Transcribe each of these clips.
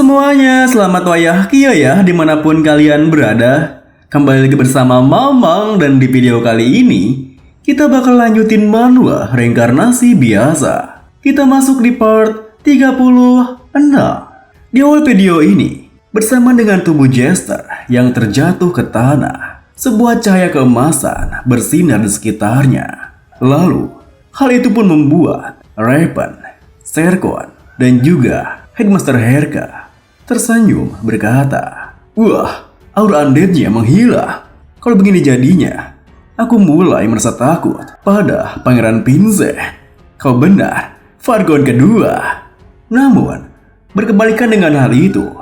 semuanya, selamat wayah kia ya dimanapun kalian berada. Kembali lagi bersama Mamang dan di video kali ini kita bakal lanjutin manhwa reinkarnasi biasa. Kita masuk di part 36. Di awal video ini bersama dengan tubuh Jester yang terjatuh ke tanah, sebuah cahaya keemasan bersinar di sekitarnya. Lalu hal itu pun membuat Repan, Serkon, dan juga Headmaster Herka tersenyum berkata, "Wah, aura undeadnya menghilang. Kalau begini jadinya, aku mulai merasa takut pada Pangeran Vincent. Kau benar, Fargon kedua." Namun, berkebalikan dengan hal itu,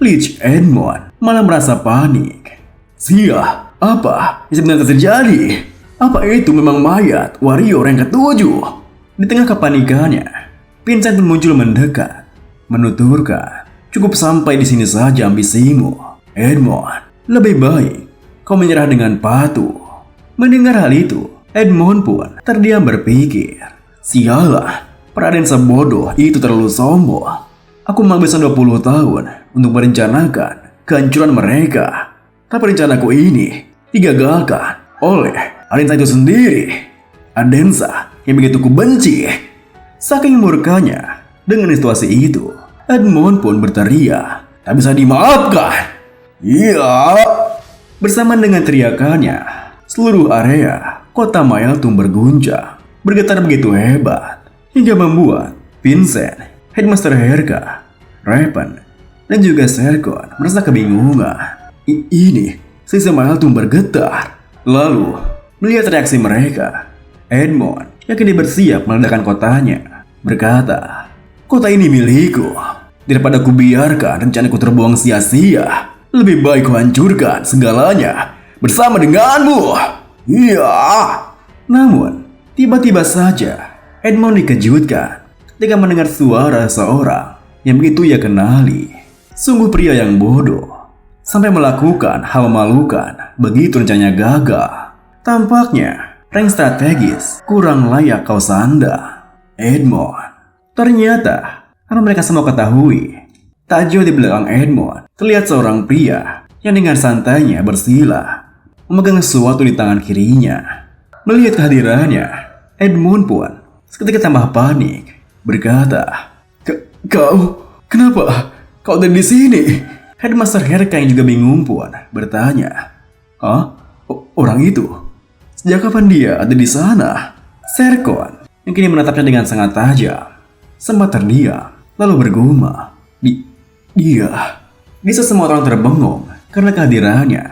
Lich Edmond malah merasa panik. "Sia, apa yang sebenarnya terjadi? Apa itu memang mayat warrior yang ketujuh?" Di tengah kepanikannya, Vincent pun muncul mendekat, menuturkan, "Cukup sampai di sini saja ambisimu, Edmond. Lebih baik kau menyerah dengan patuh." Mendengar hal itu, Edmond pun terdiam berpikir, "Sialah, Raden sebodoh itu terlalu sombong. Aku menghabiskan 20 tahun untuk merencanakan kehancuran mereka. Tapi rencanaku ini digagalkan oleh Adensa itu sendiri. Adensa yang begitu kubenci." Saking murkanya dengan situasi itu, Edmond pun berteriak, "Tak bisa dimaafkan." "Iya!" Bersama dengan teriakannya, seluruh area kota Maeltum berguncang, bergetar begitu hebat, hingga membuat Vincent, Headmaster Herka, Repan, dan juga Serkon merasa kebingungan. Ini sisa Maeltum bergetar. Lalu, melihat reaksi mereka, Edmond yang kini bersiap meledakkan kotanya, berkata, "Kota ini milikku. Daripada kubiarkan rencanaku terbuang sia-sia, lebih baik kuhancurkan segalanya bersama denganmu." "Iya!" Namun, tiba-tiba saja Edmond dikejutkan ketika mendengar suara seorang yang begitu ia kenali. Sungguh pria yang bodoh, sampai melakukan hal memalukan begitu rencananya gagal. Tampaknya rank strategis kurang layak kau sandang, Edmond. Ternyata, apa mereka semua ketahui, tak jauh di belakang Edmond terlihat seorang pria yang dengan santainya bersila, memegang sesuatu di tangan kirinya. Melihat kehadirannya, Edmond pun seketika tambah panik, berkata, Kau, kenapa kau ada di sini?" Headmaster Herka yang juga bingung pun bertanya, "Hah? Orang itu? Sejak kapan dia ada di sana?" Serkon yang kini menatapnya dengan sangat tajam sempat terdiam, lalu bergumam, Dia. Di saat semua orang terbengong karena kehadirannya,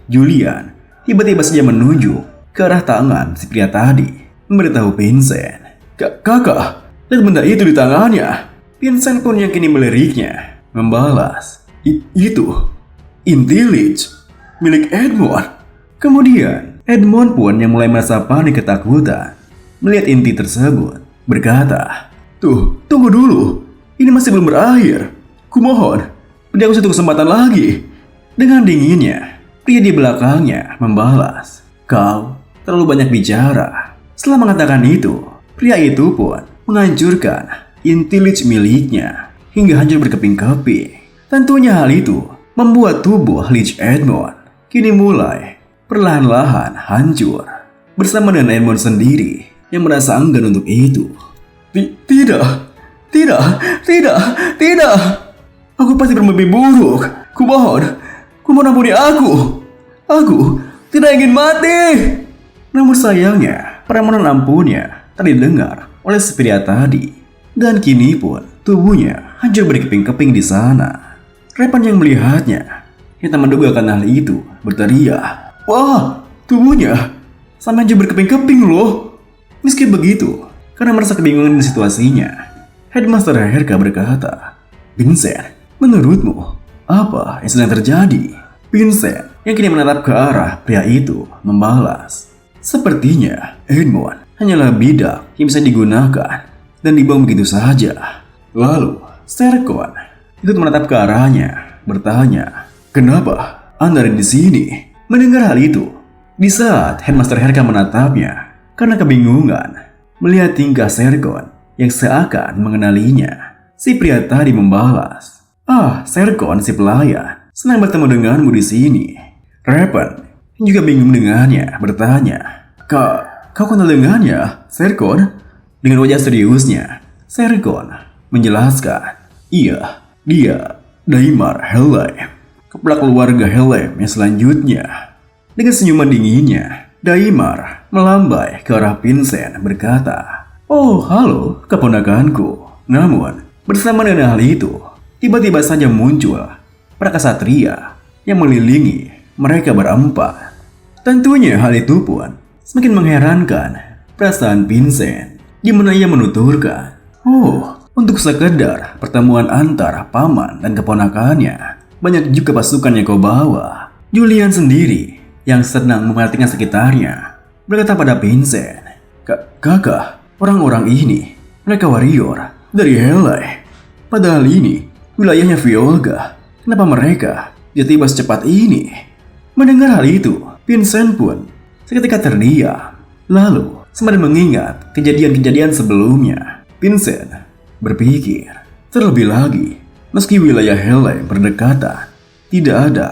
Julian tiba-tiba saja menunjuk ke arah tangan si pria tadi, memberitahu Vincent, Kakak, lihat benda itu di tangannya." Vincent pun yang kini meliriknya, membalas, Itu inti Lich milik Edmond." Kemudian, Edmond pun yang mulai merasa panik ketakutan melihat inti tersebut, berkata, Tunggu dulu, ini masih belum berakhir. Kumohon, beri aku satu kesempatan lagi." Dengan dinginnya, pria di belakangnya membalas, "Kau terlalu banyak bicara." Setelah mengatakan itu, pria itu pun menghancurkan inti Lich miliknya hingga hancur berkeping-keping. Tentunya hal itu membuat tubuh Lich Edmond kini mulai perlahan-lahan hancur, bersama dengan Edmond sendiri yang merasa enggan untuk itu. Tidak. Aku pasti bermimpi buruk. Kumohon ampuni aku. Aku tidak ingin mati." Namun sayangnya, permohonan ampunnya tak didengar oleh si pria tadi, dan kini pun tubuhnya hancur berkeping-keping di sana. Repan yang melihatnya, yang tak menduga akan hal itu, berteriak, "Wah, tubuhnya sampai hancur berkeping-keping loh." Meski begitu, karena merasa kebingungan dengan situasinya, Headmaster Herka berkata, "Vincent, menurutmu apa yang sedang terjadi?" Vincent yang kini menatap ke arah pria itu membalas, "Sepertinya Edmond hanyalah bidak yang bisa digunakan dan dibuang begitu saja." Lalu Serkon ikut menatap ke arahnya, bertanya, "Kenapa Anda ada di sini?" Mendengar hal itu, di saat Headmaster Herka menatapnya karena kebingungan melihat tingkah Serkon yang seakan mengenalinya, si pria tadi membalas, "Ah, Serkon si pelayan, senang bertemu denganmu di sini." Repan juga bingung dengannya, bertanya, Kau kenal dengannya, Serkon?" Dengan wajah seriusnya, Serkon menjelaskan, "Iya, dia Daimar Helheim, kepala keluarga Helheim yang selanjutnya." Dengan senyuman dinginnya, Daimar melambai ke arah Vincent berkata, "Oh, halo, keponakanku." Namun, bersama dengan hal itu, tiba-tiba saja muncul para kesatria yang mengelilingi mereka berempat. Tentunya hal itu pun semakin mengherankan perasaan Vincent, di mana ia menuturkan, "Oh, untuk sekedar pertemuan antara paman dan keponakannya, banyak juga pasukan yang kau bawa." Julian sendiri yang senang memperhatikan sekitarnya berkata pada Vincent, Kakak, orang-orang ini, mereka warrior dari Helheim. Padahal ini wilayahnya Violga. Kenapa mereka tiba-tiba secepat ini?" Mendengar hal itu, Vincent pun seketika terdiam. Lalu, sembari mengingat kejadian-kejadian sebelumnya, Vincent berpikir, terlebih lagi, meski wilayah Helheim berdekatan, tidak ada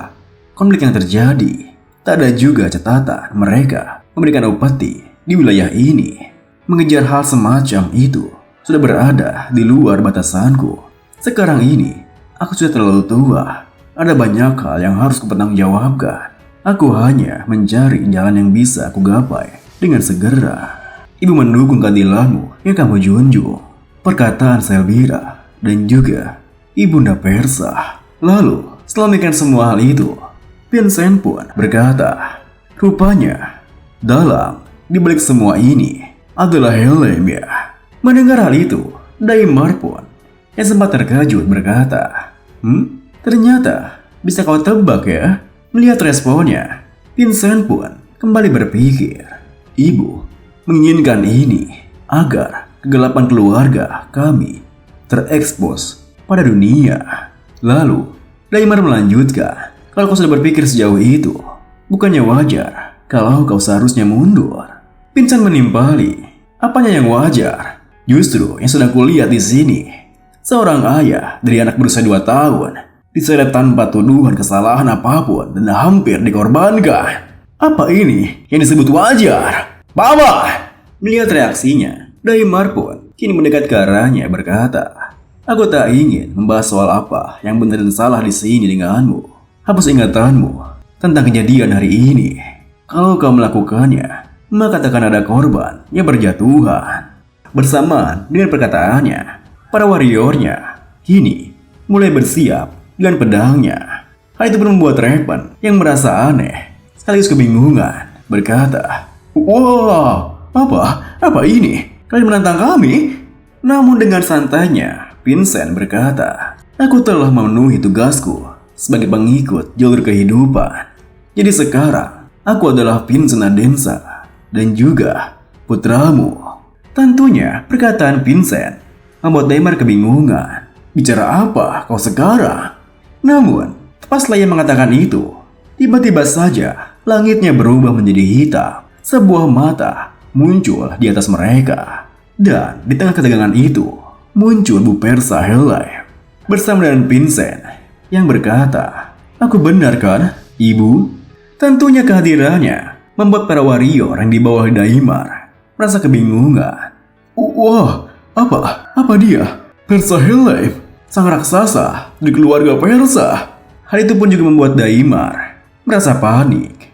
konflik yang terjadi. Tak ada juga catatan mereka memberikan upeti di wilayah ini. Mengejar hal semacam itu sudah berada di luar batasanku. Sekarang ini, aku sudah terlalu tua. Ada banyak hal yang harus kupertanggungjawabkan. Aku hanya mencari jalan yang bisa aku gapai dengan segera. Ibu mendukung keadilanmu yang kamu junjung, perkataan Selbira dan juga Ibunda Persa. Lalu, setelah memikirkan semua hal itu, Vincent pun berkata, "Rupanya, dalam dibalik semua ini adalah Helheim ya." Mendengar hal itu, Daimar pun yang sempat terkejut berkata, Ternyata bisa kau tebak ya?" Melihat responnya, Vincent pun kembali berpikir, "Ibu menginginkan ini agar kegelapan keluarga kami terekspos pada dunia." Lalu, Daimar melanjutkan, "Kalau kau sudah berpikir sejauh itu, bukannya wajar kalau kau seharusnya mundur?" Vincent menimpali, "Apanya yang wajar? Justru yang sedang kulihat di sini. Seorang ayah dari anak berusia 2 tahun diseret tanpa tuduhan kesalahan apapun dan hampir dikorbankan. Apa ini yang disebut wajar? Papa!" Melihat reaksinya, Daimar pun kini mendekat ke arahnya berkata, "Aku tak ingin membahas soal apa yang benar dan salah di sini denganmu. Hapus ingatanmu tentang kejadian hari ini. Kalau kau melakukannya, maka takkan ada korban yang berjatuhan." Bersamaan dengan perkataannya, para warriornya kini mulai bersiap dengan pedangnya. Hal itu pun membuat Repan yang merasa aneh sekaligus kebingungan berkata, "Wah, apa ini? Kalian menantang kami?" Namun dengan santainya, Vincent berkata, "Aku telah memenuhi tugasku sebagai pengikut jalur kehidupan. Jadi sekarang, aku adalah Vincent Adensa dan juga putramu." Tentunya perkataan Vincent membuat Daimar kebingungan. Bicara apa kau sekarang? Namun, tepat setelah ia mengatakan itu, tiba-tiba saja langitnya berubah menjadi hitam. Sebuah mata muncul di atas mereka. Dan di tengah ketegangan itu, muncul Bu Persa Helheim bersama dengan Vincent yang berkata, "Aku benar kan, Ibu?" Tentunya kehadirannya membuat para warrior yang di bawah Daimar merasa kebingungan. "Wah, apa dia? Persa Helheim, sang raksasa di keluarga Persa." Hal itu pun juga membuat Daimar merasa panik.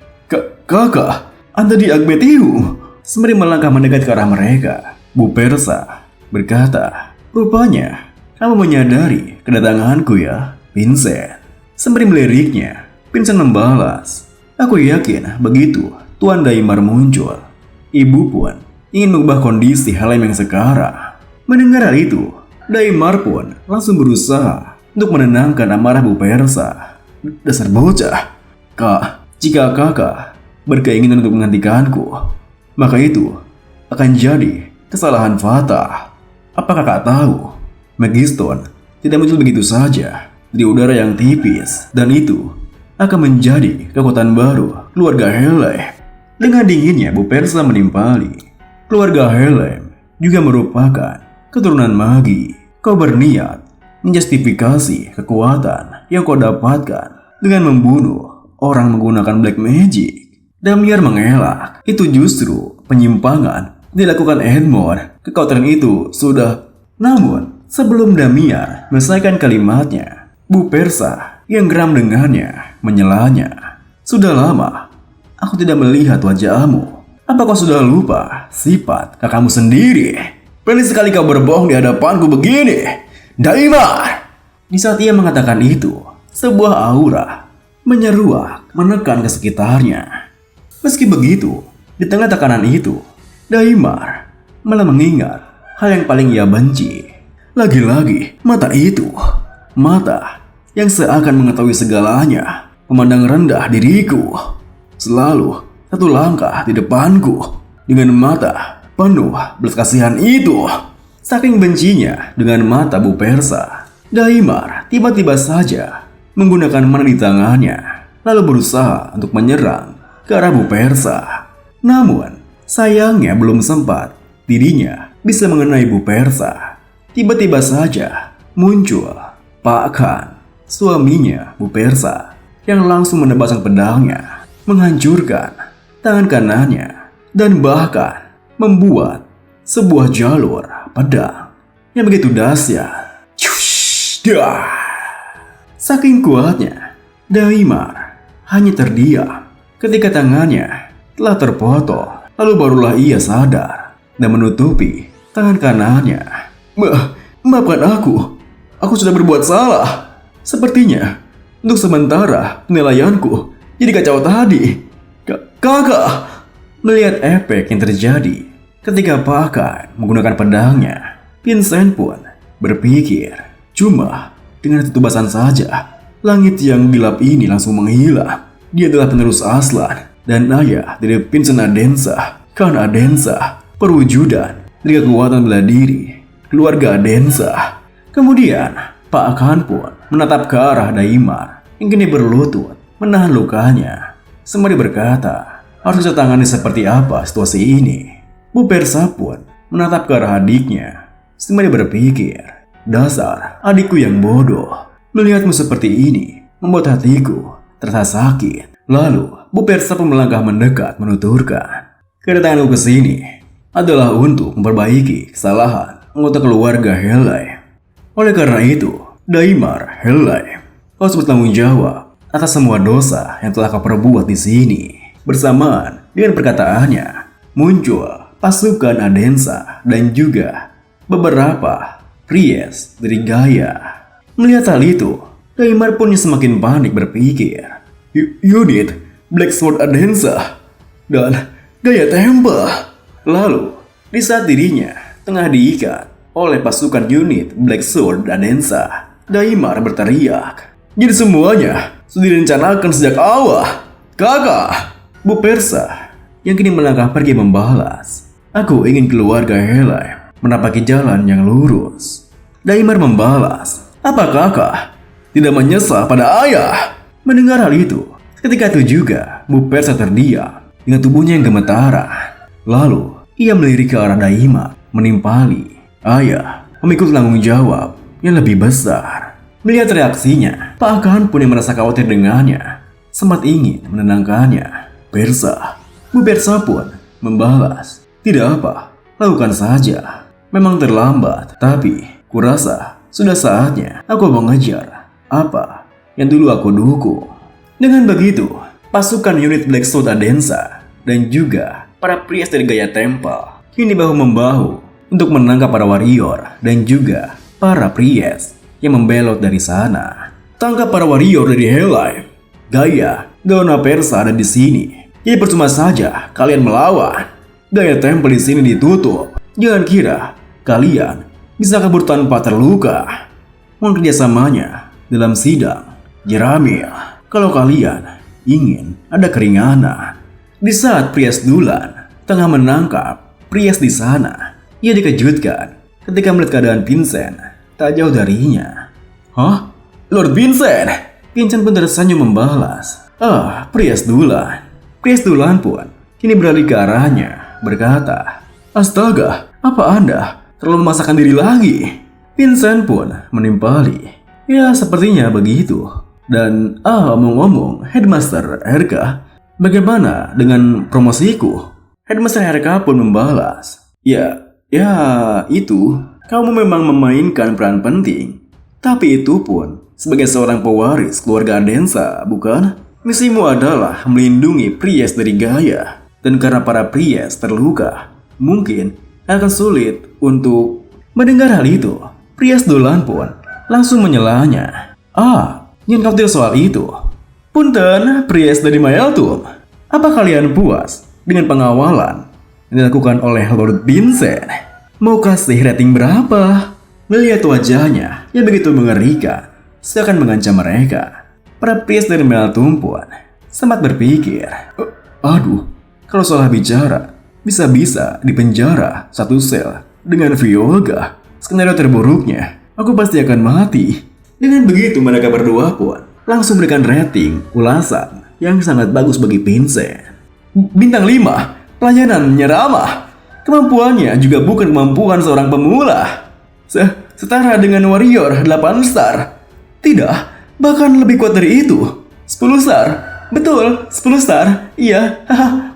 Kakak, Anda di Agbetium." Sembari melangkah mendekat ke arah mereka, Bu Persa berkata, "Rupanya kamu menyadari kedatanganku ya, Vincent." Sembari meliriknya, Vincent membalas, "Aku yakin begitu Tuan Daimar muncul, Ibu pun ingin mengubah kondisi Helheim yang sekarang." Mendengar hal itu, Daimar pun langsung berusaha untuk menenangkan amarah Bu Persa. "Dasar bocah. Kak, jika kakak berkeinginan untuk menghentikanku, maka itu akan jadi kesalahan fatal. Apa kakak tahu, Megiston tidak muncul begitu saja di udara yang tipis, dan itu akan menjadi kekuatan baru keluarga Helheim." Dengan dinginnya Bu Persa menimpali, "Keluarga Helheim juga merupakan keturunan magi. Kau berniat menjustifikasi kekuatan yang kau dapatkan dengan membunuh orang menggunakan black magic. Damiar mengelak. Itu justru penyimpangan dilakukan Edmond. Kekhawatiran itu sudah. Namun sebelum Damiar menyelesaikan kalimatnya, Bu Persa yang geram dengannya menyelanya. Sudah lama aku tidak melihat wajahmu. Apa kau sudah lupa sifat kakakmu sendiri? Berani sekali kau berbohong di hadapanku begini, Daimar. Di saat ia mengatakan itu, sebuah aura menyeruak menekan ke sekitarnya. Meski begitu, di tengah tekanan itu, Daimar malah mengingat hal yang paling ia benci. Lagi-lagi, mata itu, mata yang seakan mengetahui segalanya, memandang rendah diriku, selalu satu langkah di depanku, dengan mata penuh belas kasihan itu. Saking bencinya dengan mata Bu Persa, Daimar tiba-tiba saja menggunakan mana di tangannya, lalu berusaha untuk menyerang ke arah Bu Persa. Namun, sayangnya belum sempat dirinya bisa mengenai Bu Persa. Tiba-tiba saja muncul Pak Khan, suaminya Bu Persa, yang langsung menebaskan pedangnya, menghancurkan tangan kanannya, dan bahkan membuat sebuah jalur pedang yang begitu dahsyat. Saking kuatnya, Daimar hanya terdiam ketika tangannya telah terpotong. Lalu barulah ia sadar dan menutupi tangan kanannya. Maafkan aku sudah berbuat salah. Sepertinya untuk sementara penilaianku jadi kacau tadi. Kakak. Melihat efek yang terjadi ketika Pak Khan menggunakan pedangnya, Vincent pun berpikir, cuma dengan tutubasan saja, langit yang gelap ini langsung menghilang. Dia adalah penerus Aslan dan ayah dari Vincent Adenza, Khan Adenza, perwujudan dari kekuatan bela diri keluarga Adenza. Kemudian Pak Khan pun menatap ke arah Daimar yang kini berlutut menahan lukanya, sembari berkata, harus bisa tangani seperti apa situasi ini. Bu Persa pun menatap ke arah adiknya, sembari berpikir, dasar adikku yang bodoh. Melihatmu seperti ini membuat hatiku terasa sakit. Lalu Bu Persa pun melangkah mendekat menuturkan, kedatanganku ke sini adalah untuk memperbaiki kesalahan anggota keluarga Helai. Oleh karena itu, Daimar Helai, kau harus bertanggung jawab atas semua dosa yang telah kau perbuat di sini. Bersamaan dengan perkataannya, muncul pasukan Adenza dan juga beberapa Priest dari Gaia. Melihat hal itu, Daimar pun semakin panik berpikir, unit Black Sword Adenza dan Gaia Temple. Lalu, di saat dirinya tengah diikat oleh pasukan unit Black Sword Adenza, Daimar berteriak, jadi semuanya sudah direncanakan sejak awal. Kakak! Bu Persa yang kini melangkah pergi membalas, aku ingin keluarga Helai menapaki jalan yang lurus. Daimar membalas, apa kakak tidak menyesal pada ayah? Mendengar hal itu, ketika itu juga Bu Persa terdiam dengan tubuhnya yang gemetaran. Lalu ia melirik ke arah Daimar, menimpali, ayah memikul tanggung jawab yang lebih besar. Melihat reaksinya, Pak Khan pun yang merasa khawatir dengannya, sempat ingin menenangkannya. Bu Persa pun membalas, tidak apa, lakukan saja. Memang terlambat, tapi kurasa sudah saatnya aku mengejar apa yang dulu aku dukung. Dengan begitu, pasukan unit Black Sword Adenza dan juga para priest dari Gaia Temple kini bahu-membahu untuk menangkap para warrior dan juga para priest yang membelot dari sana. Tangkap para warrior dari Helai, Gaia, Dona Persa ada di sini. Jadi percuma saja kalian melawan. Gaia Temple di sini ditutup. Jangan kira kalian bisa kabur tanpa terluka. Mohon kerjasamanya dalam sidang Jeramil. Kalau kalian ingin ada keringanan. Di saat Priest Dulan tengah menangkap Priest di sana, ia dikejutkan ketika melihat keadaan Vincent tak jauh darinya. Hah? Lord Vincent? Vincent pun tersenyum membalas, Priest Dulan. Priest Dulan pun kini beralih ke arahnya, berkata, astaga, apa Anda terlalu memaksakan diri lagi? Vincent pun menimpali. Ya sepertinya begitu. Dan omong-omong, Headmaster RK, bagaimana dengan promosiku? Headmaster RK pun membalas. Ya itu, kamu memang memainkan peran penting. Tapi itu pun sebagai seorang pewaris keluarga Adensa, bukan? Misimu adalah melindungi Priest dari Gaia. Dan karena para Priest terluka, mungkin akan sulit untuk mendengar hal itu. Priest Dolan pun langsung menyelanya. Jangan khawatir soal itu. Punten, Priest dari Maeltum. Apa kalian puas dengan pengawalan yang dilakukan oleh Lord Vincent? Mau kasih rating berapa? Melihat wajahnya yang begitu mengerikan, seakan mengancam mereka. Para Priest dari Maeltum pun sempat berpikir, kalau salah bicara, bisa-bisa dipenjara satu sel dengan Violga. Skenario terburuknya, aku pasti akan mati. Dengan begitu mereka berdua pun langsung memberikan rating ulasan yang sangat bagus bagi Vincent. Bintang 5, pelayanannya ramah. Kemampuannya juga bukan kemampuan seorang pemula. Setara dengan Warrior 8 star. Tidak, bahkan lebih kuat dari itu. 10 star. Betul, 10 star. Iya,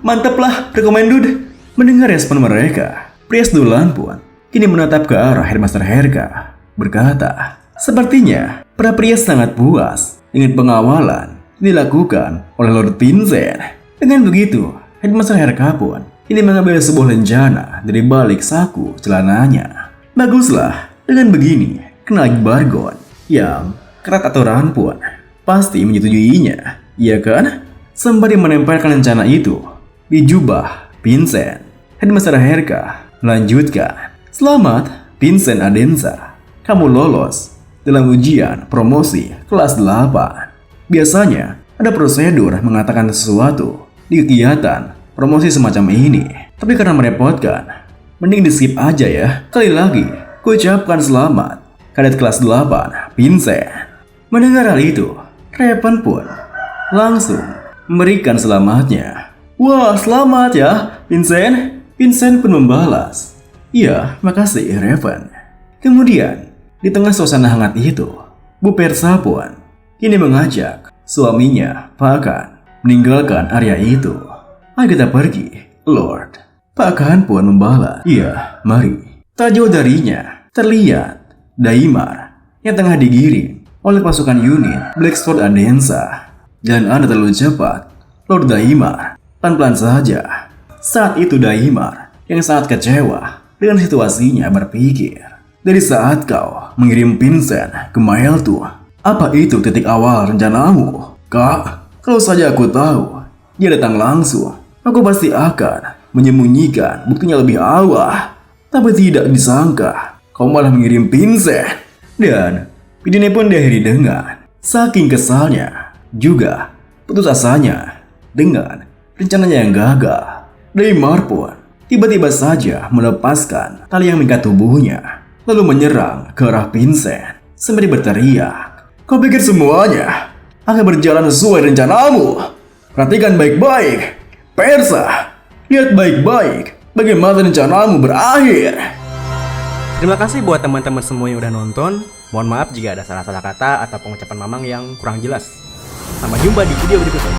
mantap lah, recommended. Mendengar respon mereka, Priest Dolan pun kini menatap ke arah Headmaster Herka, berkata, sepertinya para Priest sangat puas dengan pengawalan yang dilakukan oleh Lord Vincent. Dengan begitu, Headmaster Herka pun kini mengambil sebuah lencana dari balik saku celananya. Baguslah, dengan begini, Knight Bargon yang kerat aturan pun pasti menyetujuinya, iya kan? Sembari menempelkan lencana itu di jubah Vincent, Headmaster Herka melanjutkan, selamat Vincent Adensa, kamu lolos dalam ujian promosi kelas 8. Biasanya ada prosedur mengatakan sesuatu di kegiatan promosi semacam ini, tapi karena merepotkan, mending di skip aja ya. Sekali lagi, kuucapkan selamat kadet kelas 8 Vincent. Mendengar hal itu, Raven pun langsung memberikan selamatnya. Wah, selamat ya Vincent. Vincent pun membalas, iya, makasih Raven. Kemudian, di tengah suasana hangat itu, Bu Persa pun kini mengajak suaminya, Pakan, meninggalkan area itu. Ayo kita pergi, Lord. Pakan pun membalas, iya, mari. Tak jauh darinya, terlihat Daimar yang tengah digiring oleh pasukan unit Blacksword Adensa. Jalan Anda terlalu cepat, Lord Daimar. Pelan-pelan saja. Saat itu Daimar yang sangat kecewa dengan situasinya berpikir, dari saat kau mengirim Vincent ke Maeltu, apa itu titik awal rencanamu? Kak, kalau saja aku tahu dia datang langsung, aku pasti akan menyembunyikan buktinya lebih awal. Tapi tidak disangka kau malah mengirim Vincent. Dan videonya pun diakhiri dengan saking kesalnya, juga putus asanya dengan rencananya yang gagal. Daimar pun tiba-tiba saja melepaskan tali yang mengikat tubuhnya, lalu menyerang ke arah Vincent sembari berteriak, kau pikir semuanya akan berjalan sesuai rencanamu? Perhatikan baik-baik, Persa. Lihat baik-baik bagaimana rencanamu berakhir. Terima kasih buat teman-teman semua yang udah nonton. Mohon maaf jika ada salah-salah kata atau pengucapan Mamang yang kurang jelas. Sampai jumpa di video berikutnya.